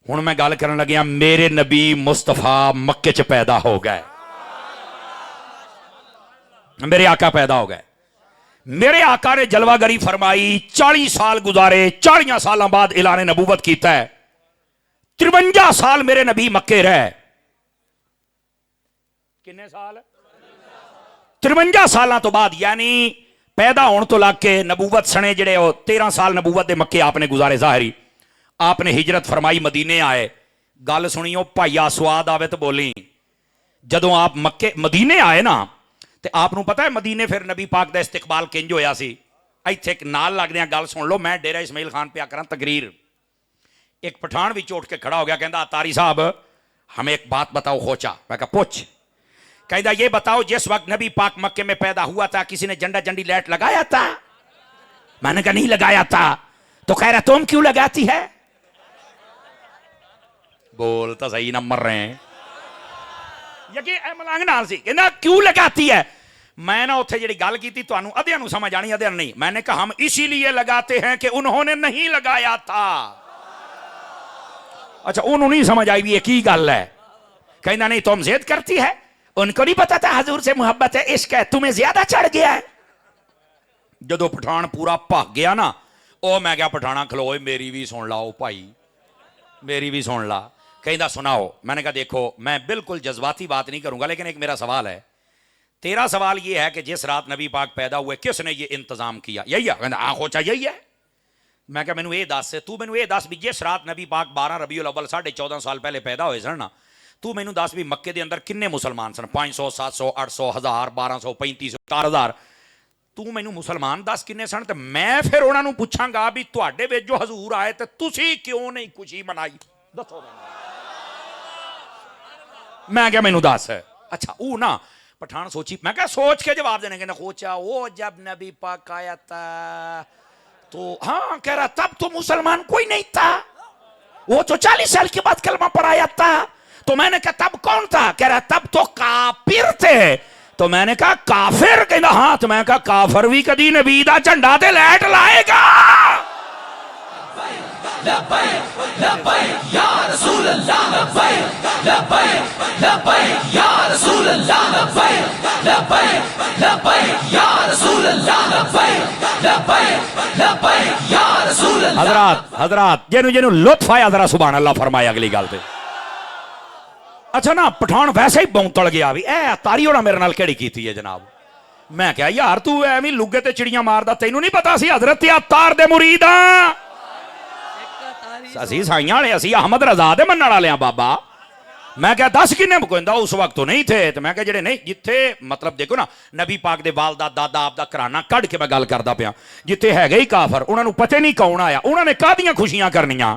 हुण मैं गल करन लग्या मेरे नबी मुस्तफा मक्के च पैदा हो गए, मेरे आका पैदा हो गए। मेरे आका ने जलवागरी फरमाई, 40 साल गुजारे, 40 साल बाद ऐलान नबूवत किया है। 53 साल मेरे नबी मक्के रहे। किन्ने साल? 53 साल तो बाद, यानी पैदा होने तो लग के नबूवत सने जड़े 13 साल नबूवत के मक्के आपने गुजारे। जाहिरी आपने हिजरत फरमाई, मदीने आए। गल सुनियो भाईया, स्वाद आवे तो बोली। जदों आप मक्के मदीने आए ना, तो आपको पता है मदीने फिर नबी पाक का इस्तकबाल किंज होया सी। इत्थे एक नाल लगदे गल सुन लो। मैं डेरा इस्माइल खान पे करा तकरीर, एक पठान भी उठ के खड़ा हो गया, कहता अतारी साहब हमें एक बात बताओ खोचा। मैं कहा पूछ। कहता ये बताओ जिस वक्त नबी पाक मक्के में पैदा हुआ था किसी ने झंडा झंडी लाइट लगाया था? मैंने कहा नहीं लगाया था। तो कह रहा तुम क्यों लगाती है? बोल तो सही नंबर रहे हैं। यकीन मलंग नाल सी, कहना क्यों लगाती है? मैं ना उत्थे जी गल की तुहानू अधिया नू समझ आनी, अधिया नहीं। मैंने कहा हम इसीलिए लगाते हैं कि उन्होंने नहीं लगाया था। अच्छा उन्होंने नहीं समझ आई भी ये की गल है। कहना नहीं तुम जिद करती है, उनको नहीं पता था हजूर से मोहब्बत है, इश्क है, तुम्हें ज्यादा चढ़ गया है। जदों पठान पूरा भग गया ना, ओ मैं क्या पठाना खलो मेरी भी सुन लाओ भाई, मेरी भी सुन ला। कहता सुनाओ। मैंने कहा देखो मैं बिल्कुल जज्बाती बात नहीं करूंगा, लेकिन एक मेरा सवाल है। तेरा सवाल यह है कि जिस रात नबी पाक पैदा हुए किसने ये इंतजाम किया? यही है? कहता आंखों यही है। मैं क्या मैनू ये दस, तू मैनू ये दस भी जिस रात नबी पाक 12 रबीउल अव्वल 14.5 साल पहले पैदा हुए सन ना, तू मैनू दस भी मक्के के अंदर किन्ने मुसलमान सन? 500 700 800 1000 1200 3500 4000? तू मैनू मुसलमान दस किन्ने सन, तो मैं फिर उन्होंने पूछांगा भी तुहाडे विच जो हजूर आए तो तुसी क्यों नहीं खुशी मनाई? दसो। मैं क्या मैनू दस। अच्छा वो ना पठान सोची, मैं क्या सोच के जवाब देने के ना खोचा। वो जब नबी पाक आया था तो हाँ कह रहा तब तो मुसलमान कोई नहीं था, वो तो 40 साल के बाद कलमा पढ़ाया था। तो मैंने कहा तब कौन था? कह रहा तब तो काफिर थे। तो मैंने कहा काफिर? कहना हाँ। तो मैं कहा काफिर भी कदी नबी दा झंडा ते लैट लाएगा? हजरात हजरात जिन्हों जिन्हों लुत्फ आया जरा सुभान अल्लाह फरमाया अगली गल पे। अच्छा ना पठान वैसे ही बौंतल गया भी ए तारी होना मेरे नाल केड़ी कीती है जनाब। मैं क्या यार तू एवं लुगे ते चिड़ियां मारदा, तैनू नहीं पता सी हजरत अत्तार दे मुरीद हां असी, साइयां वाले असी, अहमद रजा दे मनण वाले हां बाबा। मैं क्या दस किन्ने कहंदा उस वक्त तो नहीं थे। तो मैं क्या जेडे नहीं जिथे मतलब देखो ना नबी पाक दे वालदा दादा आपदा घराना कढ़ के मैं गल करदा पिया, जिथे हैगे ही काफर उन्होंने पता नहीं कौन आया, उन्होंने काहदियां खुशियां करनियां?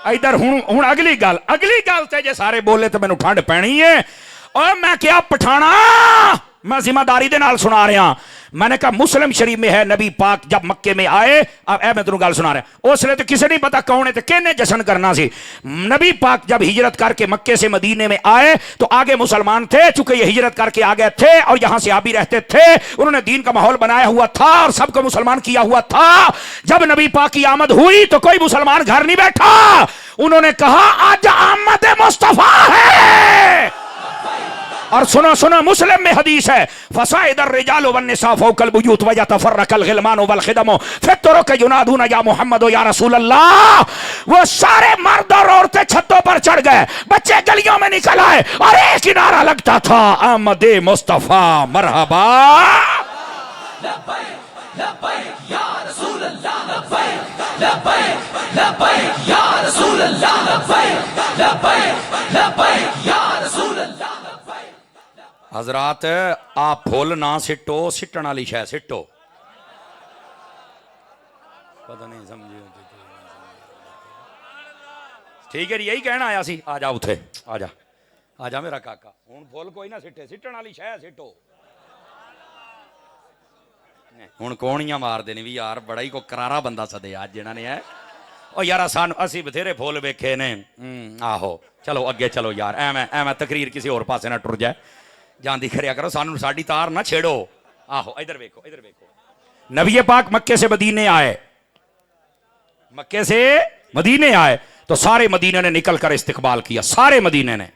इधर हुण अगली गल ते जे सारे बोले तो मैनू ठंड पैनी है। और मैं क्या पठाना मैं जिम्मेदारी दे नाल सुना रहा। मैंने कहा मुस्लिम शरीफ में है नबी पाक जब मक्के में आए। अब मैं तेनू गल सुना रहा, उसने तो किसी नहीं पता कौन है तो किसने जश्न करना सी। नबी पाक जब हिजरत करके मक्के से मदीने में आए तो आगे मुसलमान थे, चूंकि ये हिजरत करके आ गए थे और यहां से आप भी रहते थे, उन्होंने दीन का माहौल बनाया हुआ था और सबको मुसलमान किया हुआ था। जब नबी पाक की आमद हुई तो कोई मुसलमान घर नहीं बैठा। उन्होंने कहा आज आमद मुस्तफा है। और सुनो सुनो मुस्लिम में हदीस है, फसाइदर रिजाल वन निसा फौकल बुयूत व यतफर्रकल गिलमान वल खिदम फितरुक युनादूना या मोहम्मद या रसूल अल्लाह। वो सारे मर्द और औरतें छतों पर चढ़ गए, बच्चे गलियों में निकल आए और एक ही नारा लगता था आमद मुस्तफा मरहबा। लब्बैक लब्बैक या रसूल अल्लाह, लब्बैक लब्बैक लब्बैक या रसूल अल्लाह, लब्बैक लब्बैक लब्बैक या रसूल अल्लाह। हजरात आप फुल ना सिटो, सिटन वाली शह सिटो। पता नहीं समझे? ठीक है यही कहना आया सी। आ जा उठे, आ जा मेरा काका। हुण फुल कोई ना सिटे, सिटन वाली शह सिटो। हुण कौनियां मारदे ने भी यार, बड़ा ही को करारा बंदा सदे अज जिन्हां ने है। ओ यार सानू असी बथेरे फुल वेखे ने। आहो चलो अगे चलो यार, एवं तकरीर किसी होर पासे ना टुर जाए। जांदी खरिया करो, सानू साडी तार ना छेड़ो। आहो इधर वेखो इधर वेखो। नबी पाक मक्के से मदीने आए, मक्के से मदीने आए तो सारे मदीने ने निकल कर इस्तकबाल किया, सारे मदीने ने।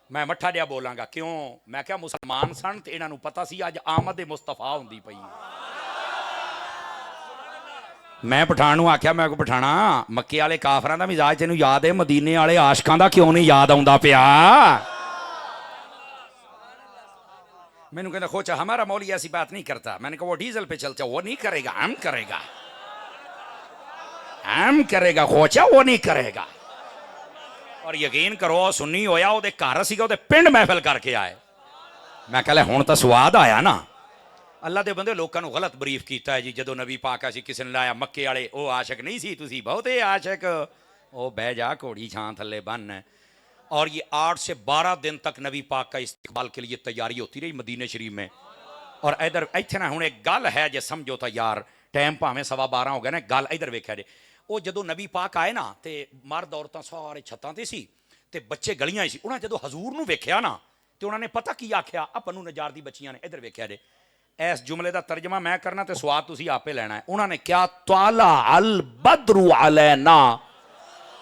मैं मठा जिहा बोलांगा क्यों, मैं क्या मुसलमान सन ते इन्हां नूं पता सी अज आमद मुस्तफा हुंदी पई। मैं पठान नूं आख्या, मैं पठाना मक्के वाले काफरां दा मिजाज तैनूं याद है, मदीने वाले आशकां दा क्यों नहीं याद आउंदा पिया? मैनू कहता खोचा हमारा मौली ऐसी बात नहीं करता। मैंने कहा वो डीजल पे चलता, वो नहीं करेगा, हम करेगा, हम करेगा खोचा, वो नहीं करेगा। और यकीन करो सुन्नी होया, ओदे घर सीगा, ओदे पिंड महफिल करके आए। मैं कह हुण तां स्वाद आया ना। अल्लाह दे बंदे लोकां नूं गलत बरीफ कीता है जी। जदों नबी पाक आसी किसी ने लाया मक्के वाले, ओ आशिक नहीं सी, तुसी बहुते आशिक, ओ बह जा घोड़ी छां थल्ले बन। और ये 8 से 12 दिन तक नबी पाक का इस्तकबाल के लिए तैयारी होती रही मदीने शरीफ में। और इधर इत्थे ना हुण एक गल है जे समझो तो यार, टाइम भावें 12:15 हो गए ना, गल इधर वेख्या जे। वो जदों नबी पाक आए ना तो मर्द औरतां सारे छत्तां ते सी ते बच्चे गलियां सी। उन्होंने जदों हजूर नूं वेख्या ना तो उन्होंने पता की आख्या, आ बनु नजार दी बच्चियां ने, इधर वेख्या जे। इस जुमले का तर्जमा मैं करना तो स्वाद तुसीं आपे लेना है। उन्होंने क्या ताला अल बदरु अलैना।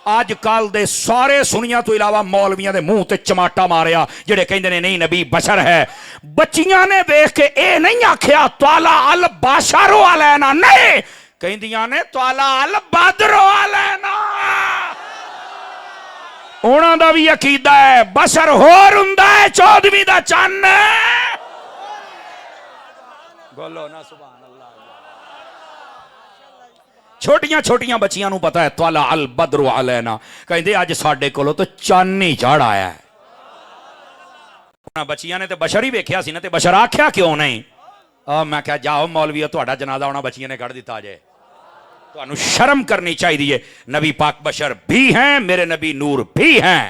अजकल दे सारे सुनिया तो इलावा मौलवियां दे मुंह ते चमाटा मारिया जेड़े कहंदे ने नहीं नबी बशर है। बच्चियां ने देख के ए नहीं आख्या ताला अल बाशरो अलैना, नहीं कहंदियां ने ताला अल बदरो अलैना। उन्हां दा भी अकीदा है बशर होर हुंदा है, 14वीं दा चन्न। बोलो ना सुभान अल्लाह। छोटियां छोटियां बच्चियां नूं पता है ताला अल बदरु अलैना। कहंदे अज साडे कोलों तो चन्न ही चढ़ आया है। बच्चियां ने तो बशर ही वेख्या सी ना, ते बशर आख्या क्यों नहीं? मैं क्या जाओ मौलवी तुहाडा जनाजा उन्हां बच्चियां ने कढ़ दिता जे। तुहानूं शर्म करनी चाहिए। नबी पाक बशर भी हैं, मेरे नबी नूर भी हैं।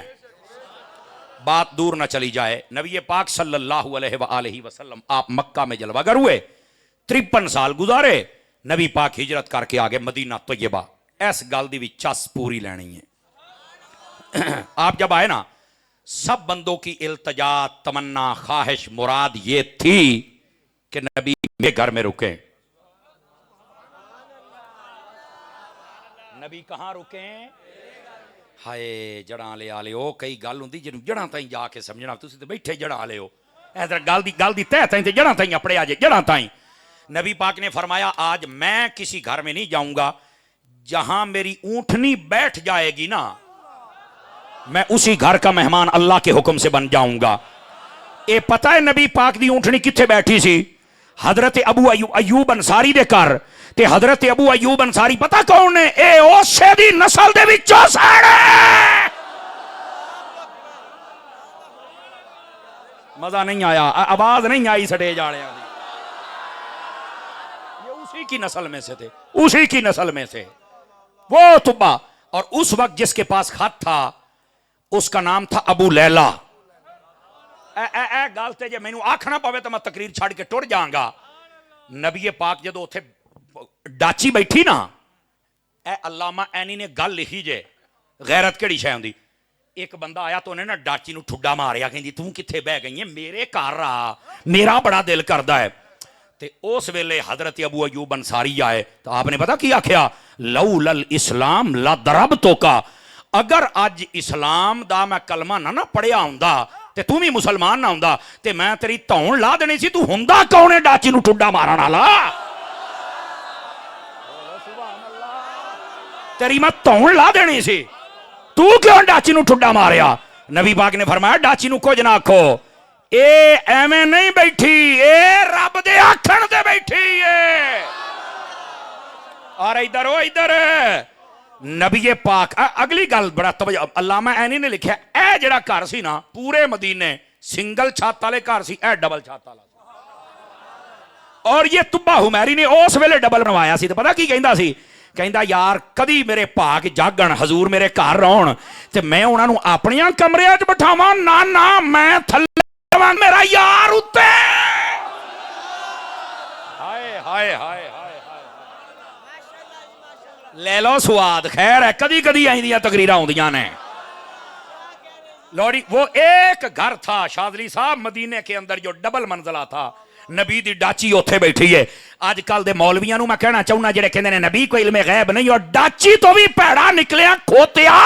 बात दूर ना चली जाए, नबी पाक सल्लल्लाहु अलैहि वसल्लम आप मक्का में जलवागर हुए, 53 साल गुजारे। नबी पाक हिजरत करके आ गए मदीना तैयबा। इस गल दी भी चस पूरी लेनी है। आप जब आए ना, सब बंदों की इल्तजा, तमन्ना, ख्वाहिश, मुराद ये थी कि नबी मेरे घर में रुके। नबी कहां रुके? हाय जड़ा ले आ लियो। कई गल होंदी जिन्होंने जड़ा ताई जाके समझना, तुसीं ते बैठे जड़ा लियो। इधर गल दी तह ताई ते जड़ा ताई अपने आ जाए, जड़ा ताई। नबी पाक ने फरमाया आज मैं किसी घर में नहीं जाऊंगा, जहां मेरी ऊंटनी बैठ जाएगी ना, मैं उसी घर का मेहमान अल्लाह के हुक्म से बन जाऊंगा। ए पता है नबी पाक दी ऊंटनी किथे बैठी सी? हजरत अबू अयूब अंसारी दे घर। ते हजरत अबू अयूब अंसारी पता कौन ने? ए ओसे दी नस्ल दे विचों साड़े। मजा नहीं आया, आवाज नहीं आई स्टेज वाले दी। ये उसी की नस्ल में से थे, उसी की नस्ल में से वो तुब्बा। और उस वक्त जिसके पास खत था उसका नाम था अबू लैला। गल ते जे मैनू आखना पवे तो मैं तकरीर छड़ के टुर जाऊंगा। नबी पाक जदों उत्थे डाची बैठी ना, ए अल्लामा ऐनी ने गल लिखी जे गैरत केड़ी शै हुंदी। एक बंदा आया तो उन्हें ना डाची नूं ठुड्डा मारिया, कहंदी तू किथे बह गई है, मेरे घर आ, मेरा बड़ा दिल करदा है। ते उस वेले हजरत अबू अयूब अंसारी आए तो आपने पता की आख्या? लौलल इस्लाम ला दरब तो का। अगर अज इस्लाम दा मैं कलमा ना पढ़िया हुंदा ते तू भी मुसलमान ना हुंदा ते मैं तेरी धौण ला देनी सी। तू हुंदा कौन है डाची नूं ठुड्डा मारन वाला? तेरी मैं धौण ला देनी सी, तू क्यों डाची नूं ठुड्डा मारिया? नबी पाक ने फरमाया डाची नूं कुछ ना आखो, ए एवें नहीं बैठी, ए रब दे आखण ते बैठी है। और इधर ओ इधर नबी पाक अगली गल बड़ा तवज्जो, अल्लामा ऐनी ने लिखा ए जेड़ा घर सी ना पूरे मदीने सिंगल छत वाले घर सी, ए डबल छत वाला। और ये तुब्बा हुमैरी ने उस वेले डबल बनवाया सी। तो पता की कहंदा सी? कहंदा यार कदी मेरे भाग जागण हजूर मेरे घर रहण ते मैं उन्हां नूं अपनियां कमरियां च बिठावां ना, ना मैं थल्ले रवां, मेरा यार उत्ते। हाय हाय हाय हाय ले लो स्वाद। खैर है कदी कदी आई तकरीर आउंदियां ने। लोरी वो एक घर था शादली साहब मदीने के अंदर जो डबल मंजिला था, नबी दी डाची उत्थे बैठी है। अजकल दे मौलवियां नूं मैं कहना चाहुंदा जेड़े कहंदे ने नबी को इल्मे गैब नहीं, और डाची तो भी भैड़ा निकलिया खोतिया।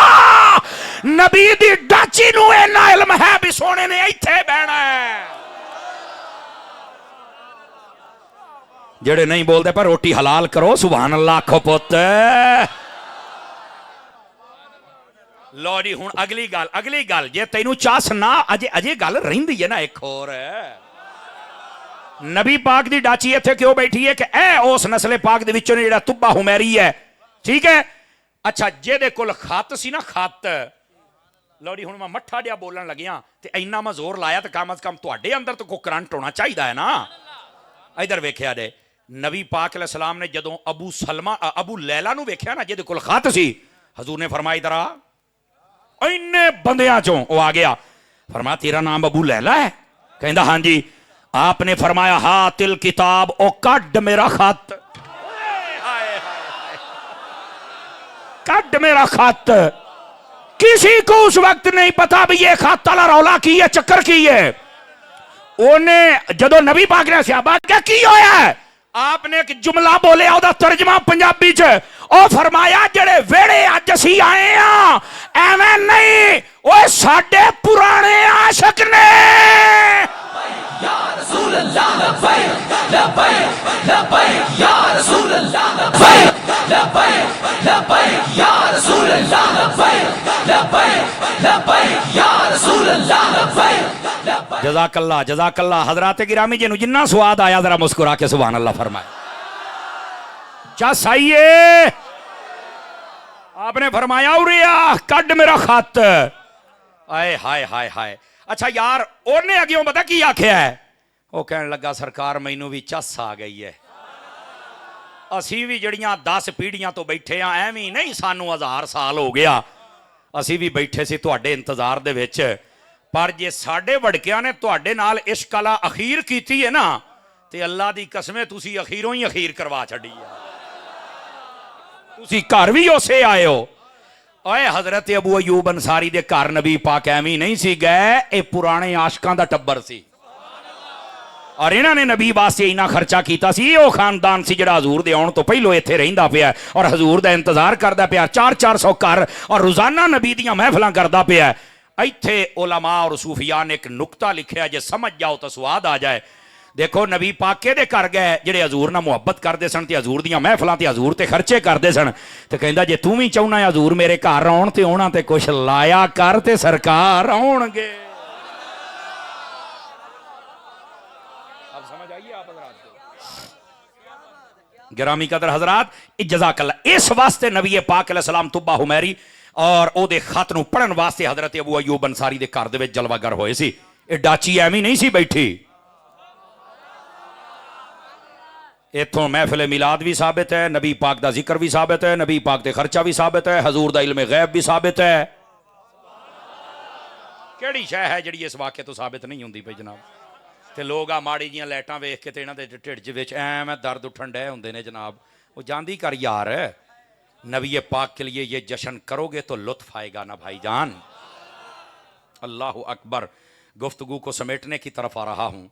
नबी दी डाची नूं इन्ना इल्म है भी सोने ने इत्थे बहना है। जेड़े नहीं बोलते पर रोटी हलाल करो, सुभान अल्लाह आखो पुत। लो जी हुण अगली गल जे तैनू चास ना अजे अजे गल रहिंदी है ना एक होर, नबी पाक दी डाची इत्थे क्यों बैठी है कि ए उस नस्ले पाक दे विचों जेड़ा तुब्बा हुमैरी है, ठीक है। अच्छा जेदे कोल खत सी ना खत, लो जी हुण मैं मट्ठा जिहा बोलन लगिया ते इन्ना मैं जोर लाया तो कम अज कम तुहाडे अंदर तो कोई करंट होना चाहिए है ना। इधर वेख्या जे नबी पाक अलैहि सलाम ने जदों अबू लैला नूं वेख्या ना जेदे कोल खत सी, हजूर ने फरमाया इधर आ। इन्ने बंदियां चों वो आ गया, फरमाया तेरा नाम अबू लैला है? कहंदा हां जी। आपने फरमाया हातिल किताब, ओ कड मेरा खत, कड मेरा खत। किसी को उस वक्त नहीं पता भी ये खत वाला रौला की है, चक्कर की है। उन्हें जदों नबी पाक ने सहाबा क्या की होया है, आपने एक जुमला बोलिया ओदा तर्जमा पंजाबी च ओ फरमाया जेड़े वेड़े अज असी आए आ एवें नहीं, ओए साडे पुराने आशिक ने। या रसूल अल्लाह लब्बैक लब्बैक लब्बैक या रसूल अल्लाह लब्बैक लब्बैक लब्बैक या रसूल अल्लाह लब्बैक लब्बैक लब्बैक या रसूल अल्लाह लब्बैक। जज़ाकल्लाह जज़ाकल्लाह। हज़रात गिरामी जी जिन्ना स्वाद आया जरा मुस्कुरा के सुभान अल्लाह फरमाए। क्या सही है? आपने फरमाया उरिया कड मेरा खत, आए हाय हाय हाय। अच्छा यार उन्हें अगे पता की आख्या है, वो कहने लगा सरकार मैनू भी चस आ गई है, असी भी जड़ियां 10 पीढ़ियां तो बैठे आ, एवं नहीं सानू 1000 साल हो गया, असी भी बैठे सी तुहाडे इंतजार दे विच, पर जे साडे वड़कियां ने तुहाडे नाल इश्क वाला अखीर कीती है ना, ते अल्लाह दी कसमें तुसी अखीरों ही अखीर करवा छड़ी है, तुसी घर भी उसे आए हो। ओए हजरत अबू अयूब अंसारी दे घर नबी पाक एवं नहीं सी गए, ये पुराने आशकां दा टब्बर सी, और इन्होंने नबी वास्ते इन्ना खर्चा किया सी। वो खानदान सी जिहड़ा हजूर दे आउण तो पहलों इत्थे रहिंदा पिया और हजूर दा इंतजार करदा पिया, 400 घर और रोजाना नबी दियां महफिलां करदा पिया। इत्थे उलमा और सूफिया ने एक नुकता लिखिया, जे समझ जाओ तो स्वाद आ जाए। देखो नबी पाक केदे कर गए जेड़े हजूर नाल मुहब्बत करते सन, ते हजूर दियां महफिलां ते हजूर ते खर्चे करते सन, ते कहंदा जे तू भी चाहुना हजूर मेरे घर आउण ते उहनां ते कुछ लाया कर ते सरकार आउणगे। गिरामी कदर हजरात जज़ाकल्लाह। इस वास्ते नबी पाक अलैहिस्सलाम तुब्बा हुमैरी और ओदे खत नूं पढ़न वास्ते हजरत अबू अयूब अंसारी दे घर दे विच जलवागर होए सी। ये डाची एवं नहीं सी बैठी। इत्थों महफिल मिलाद भी साबित है, नबी पाक दा जिक्र भी साबित है, नबी पाक दे खर्चा भी साबित है, हजूर दा इल्मे गैब भी साबित है। केड़ी शै है जिहड़ी इस वाक्य तो साबित नहीं हुंदी पई जनाब? ते लोग आ माड़ी जियां लाइटां वेख के ते इन्हां दे ढिड च विच ऐवें दर्द उठण डे हुंदे ने जनाब। वो जांदी कर यार, नबी पाक के लिए ये जश्न करोगे तो लुत्फ आएगा ना भाईजान। अल्लाह अकबर। गुफ्तगू को समेटने की तरफ आ रहा हूं।